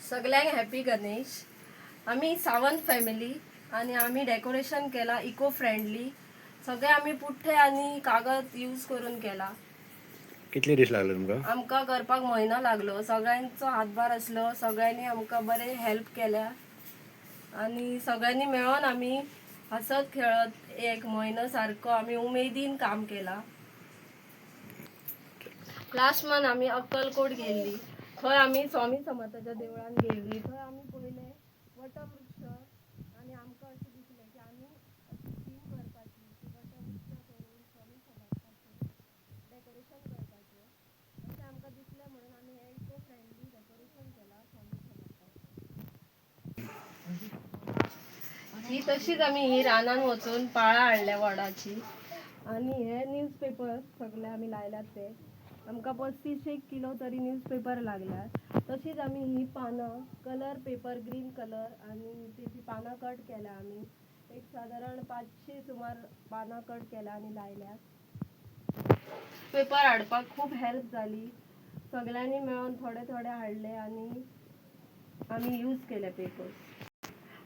सगळ्यांक हॅपी गणेश। आम्ही सावंत फॅमिली आणि आम्ही डेकोरेशन केला इको फ्रेंडली। सगळे आम्ही पुठ्ठे आणि कागद यूज करून केला। कितले दीस लागले तुमका? आमका करपाक महिना लागलो। सगळ्यांचो हातभार असलो, सगळ्यांनी आमका बरे हेल्प केल्या आणि सगळ्यांनी मिळून आम्ही हसत खेळत एक महिना सारखं आम्ही उमेदीन काम केला। लास्ट मंथ आम्ही अक्कलकोट गेली। थंय आम्ही स्वामी समर्थाच्या देवळान गेली। थंय आम्ही पहिले वटवृक्ष आणि आमका असे दिसले की आम्ही अशी थीम करपाची की वटवृक्ष करून स्वामी समर्थाचे डेकोरेशन करपाचे असे आमका दिसले, म्हणून आम्ही हे इको फ्रेंडली डेकोरेशन केला स्वामी समर्थाचे। ही तशीच आम्ही ही रानान वचून पाळा हाडल्या वडाची आणि हे न्यूजपेपर सगळे आम्ही लायल्यात ते आमका 35 किलो तरी न्यूजपेपर लागल्यात। तशीच आम्ही ही पानं कलर पेपर ग्रीन कलर आणि त्याची पानं कट केल्या। आम्ही एक साधारण 500 सुमार पानं कट केल्या आणि लायल्यात। पेपर हाडपाक खूप हेल्प झाली। सगळ्यांनी मिळून थोडे थोडे हाडले आणि आम्ही यूज केले पेपर।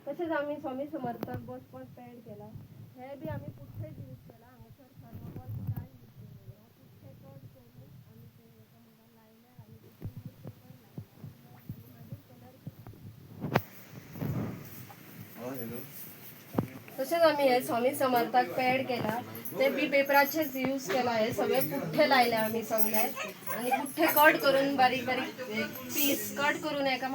तसेच आम्ही स्वामी समर्थाक बसपाक पॅड केला। हे बी आम्ही पुठ्ठेच यूज केला। हांगासर थर्मोकॉल काय यूज केलेलो पुठ्ठे कट करून आम्ही ते एकामेकांक लायले आणि त्याच्यावर पेपर लायला आणि मागीर कलर केला। तसेच आम्ही हे स्वामी समर्थाक पॅड केला, ते बी पेपराचेच यूज केला। हे सगळे पुठ्ठे लायले आम्ही सगळे आणि पुठ्ठे कट करून बारीक बारीक पीस कट करून एका